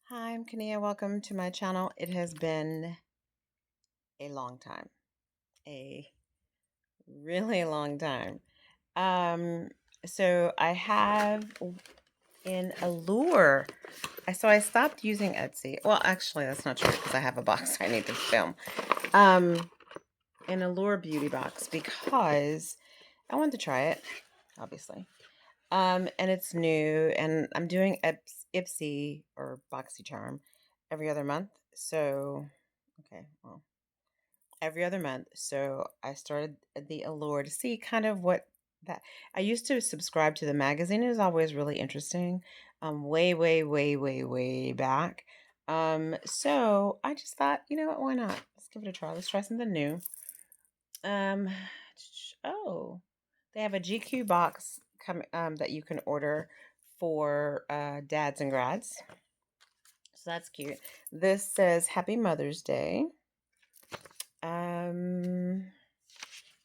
Hi, I'm Kania. Welcome to my channel. It has been a long time, a really long time. Um, so I have in Allure. I stopped using Etsy. Well, actually, that's not true because I have a box I need to film. Um, an Allure beauty box because I wanted to try it, obviously. And it's new, and I'm doing Ipsy or BoxyCharm every other month. So, okay, well, every other month. So I started the Allure to see kind of what that. I used to subscribe to the magazine. It was always really interesting. Way, way, way, way, way back. So I just thought, you know what? Why not? Let's give it a try. Let's try something new. Um, oh, they have a GQ box that you can order for dads and grads. So that's cute. This says Happy Mother's Day. Um,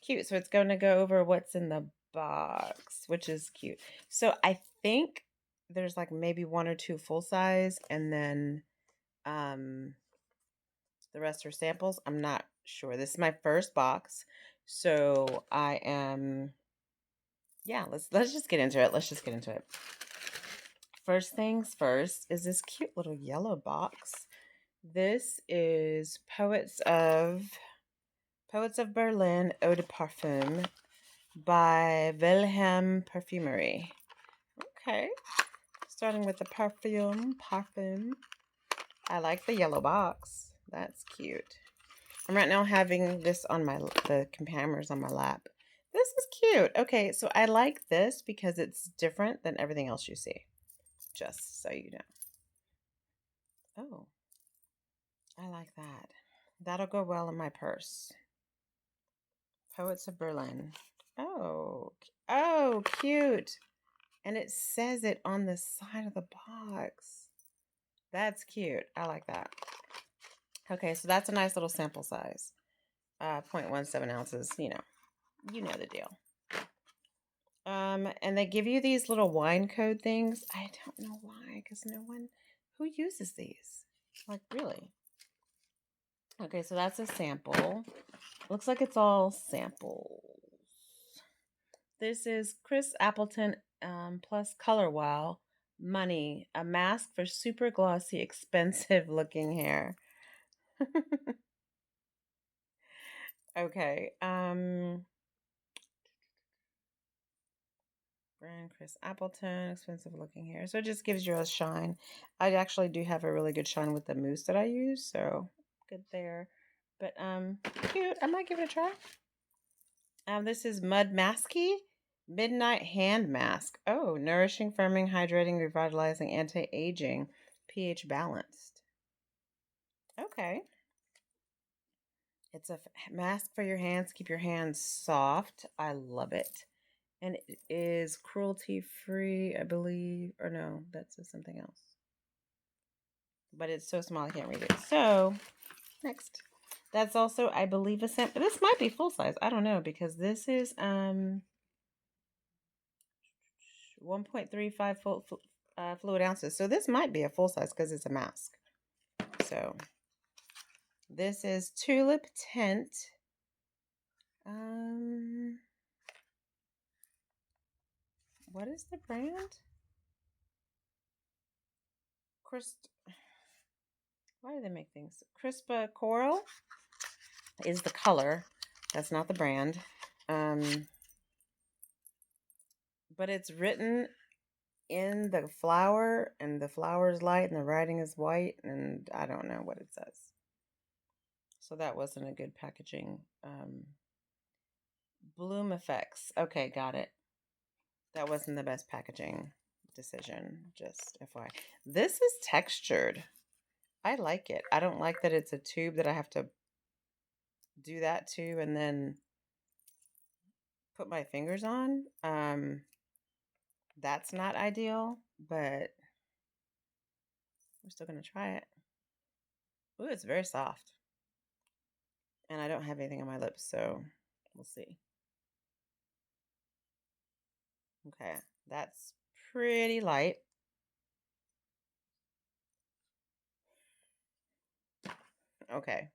Cute. So it's going to go over what's in the box, which is cute. So I think there's like maybe one or two full size, and then um the rest are samples. I'm not sure. This is my first box. So I am yeah, let's just get into it. Let's just get into it. First things first is this cute little yellow box. This is Poets of Berlin Eau de Parfum by Wilhelm Perfumery. Okay, starting with the parfum. I like the yellow box. That's cute. I'm right now having this on the cameras on my lap. This is cute. Okay, so I like this because it's different than everything else you see. Just so you know. Oh, I like that. That'll go well in my purse. Poets of Berlin. Oh, cute. And it says it on the side of the box. That's cute. I like that. Okay, so that's a nice little sample size. 0.17 ounces, you know the deal. And they give you these little wine code things. I don't know why, because no one who uses these. Like really. Okay, so that's a sample. Looks like it's all samples. This is Chris Appleton plus Color Wow Money, a mask for super glossy, expensive looking hair. Okay. Brand Chris Appleton, expensive looking hair. So it just gives you a shine. I actually do have a really good shine with the mousse that I use, so good there. But cute. I might give it a try. This is Mud Masky Midnight Hand Mask. Oh, nourishing, firming, hydrating, revitalizing, anti-aging, pH balanced. Okay. It's a mask for your hands. Keep your hands soft. I love it. And it is cruelty free, I believe. Or no, that says something else. But it's so small I can't read it. So, next. That's also, I believe, a sample. This might be full size. I don't know because this is 1.35 fluid ounces. So this might be a full size because it's a mask. So this is Tulip Tint. What is the brand? Crystal. Why do they make things? Crispa Coral is the color. That's not the brand. But it's written in the flower, and the flower is light, and the writing is white, and I don't know what it says. So that wasn't a good packaging. Bloom Effects. Okay, got it. That wasn't the best packaging decision. Just FYI. This is textured. I like it. I don't like that it's a tube that I have to do that to and then put my fingers on. That's not ideal, but we're still gonna try it. Ooh, it's very soft. And I don't have anything on my lips, so we'll see. Okay, that's pretty light. Okay.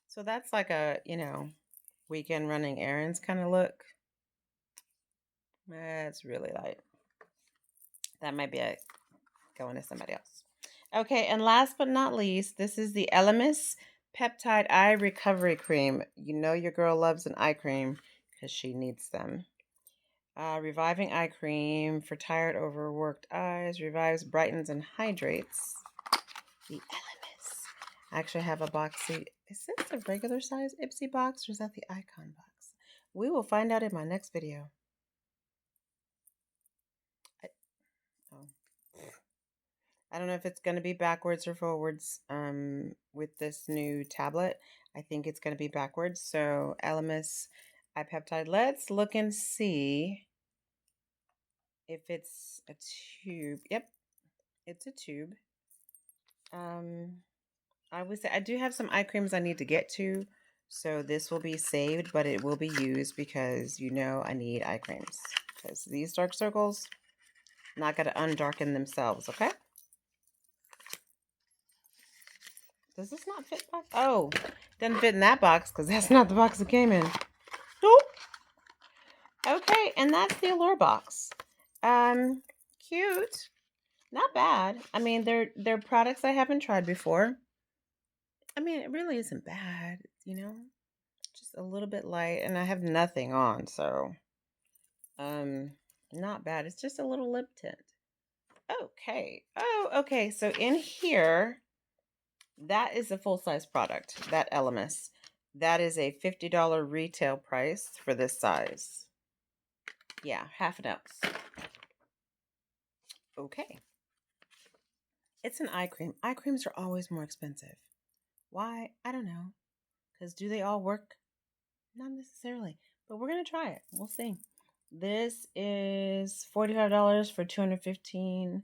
So that's like a, weekend running errands kind of look. That's really light. That might be going to somebody else. Okay, and last but not least, this is the Elemis Peptide Eye Recovery Cream. You know your girl loves an eye cream because she needs them. Reviving eye cream for tired, overworked eyes. Revives, brightens, and hydrates. The Elemis. I actually have a box. See, is this the regular size Ipsy box or is that the icon box? We will find out in my next video. I, oh. I don't know if it's going to be backwards or forwards with this new tablet. I think it's going to be backwards. So, Elemis eye peptide. Let's look and see if it's a tube. Yep, it's a tube. Um, I would say I do have some eye creams I need to get to. So, this will be saved, but it will be used because I need eye creams. Because these dark circles, not going to undarken themselves, okay? Does this not fit box? Oh, doesn't fit in that box because that's not the box it came in. Nope. Okay, and that's the Allure box. Cute. Not bad. I mean, they're products I haven't tried before. I mean, it really isn't bad. Just a little bit light, and I have nothing on, so um, not bad. It's just a little lip tint. Okay. Oh, okay. So in here, that is a full-size product, that Elemis. That is a $50 retail price for this size. Yeah, half an ounce. Okay. It's an eye cream. Eye creams are always more expensive. Why? I don't know. Because do they all work? Not necessarily. But we're going to try it. We'll see. This is $45 for 215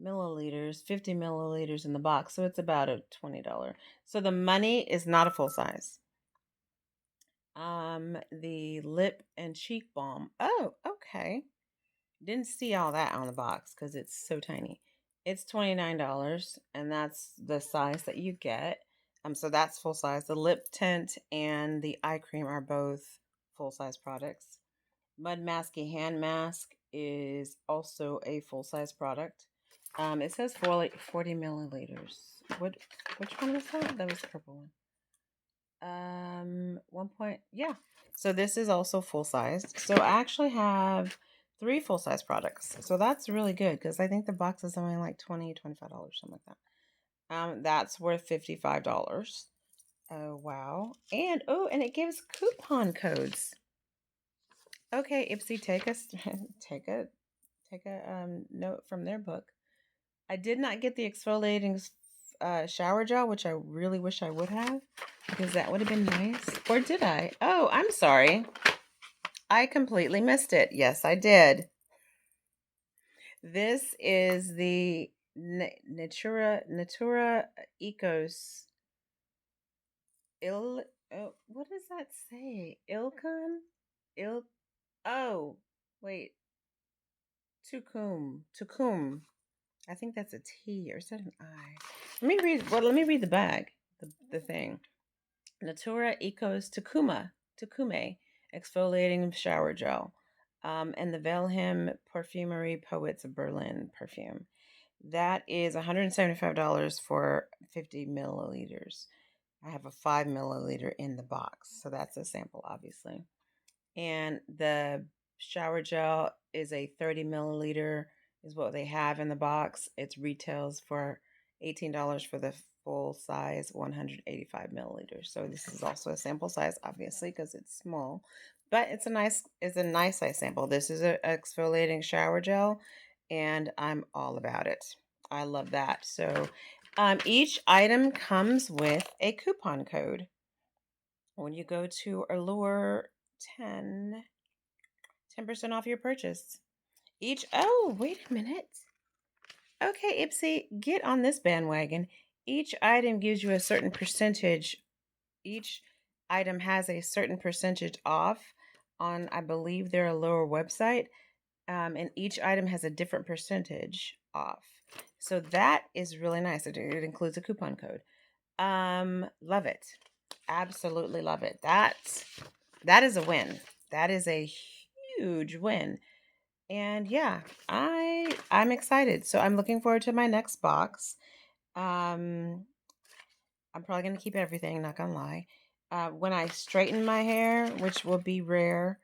milliliters, 50 milliliters in the box. So it's about a $20. So the money is not a full size. The lip and cheek balm. Oh, okay. Didn't see all that on the box because it's so tiny. It's $29, and that's the size that you get. So that's full size. The lip tint and the eye cream are both full size products. Mud Masky Hand Mask is also a full size product. It says 40 milliliters. Which one was that? That was the purple one. One point, yeah. So this is also full size. So I actually have 3 full size products. So that's really good because I think the box is only like $25, something like that. That's worth $55. Oh wow. And it gives coupon codes. Okay, Ipsy, take a note from their book. I did not get the exfoliating shower gel, which I really wish I would have, because that would have been nice. Or did I? Oh, I'm sorry. I completely missed it. Yes, I did. This is the Natura Ecos Il. Oh, what does that say? Ilcon? Il. Oh, wait. Tucum. I think that's a T, or is that an I? Let me read. Well, let me read the bag. The thing. Natura Ecos Tucume exfoliating shower gel, and the Velhem Perfumery Poets of Berlin perfume. That is $175 for 50 milliliters. I have a 5 milliliter in the box, so that's a sample, obviously. And the shower gel is a 30 milliliter, is what they have in the box. It retails for $18 for the full size 185 milliliters. So this is also a sample size, obviously, because it's small, but it's a nice size sample. This is an exfoliating shower gel, and I'm all about it. I love that. So each item comes with a coupon code. When you go to Allure 10% off your purchase. Oh, wait a minute. Okay, Ipsy, get on this bandwagon. Each item gives you a certain percentage. Each item has a certain percentage off on, I believe, their Allure website. And each item has a different percentage off. So that is really nice. It includes a coupon code. Love it. Absolutely love it. That is a win. That is a huge win. And yeah, I'm excited. So I'm looking forward to my next box. Um, I'm probably gonna keep everything, not gonna lie. When I straighten my hair, which will be rare,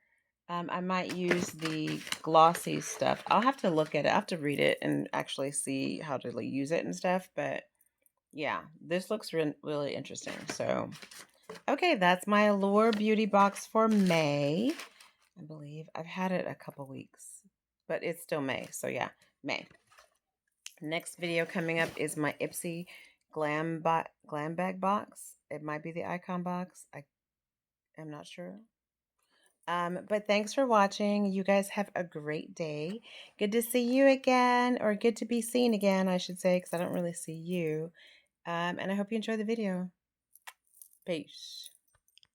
I might use the glossy stuff. I'll have to look at it. I have to read it and actually see how to like, use it and stuff. But yeah, this looks really interesting. So, okay, that's my Allure beauty box for May. I believe I've had it a couple weeks, but it's still May. So yeah, May. Next video coming up is my Ipsy glam bag box. It might be the icon box. I am not sure. But thanks for watching. You guys have a great day. Good to see you again, or good to be seen again, I should say, because I don't really see you. And I hope you enjoy the video. Peace.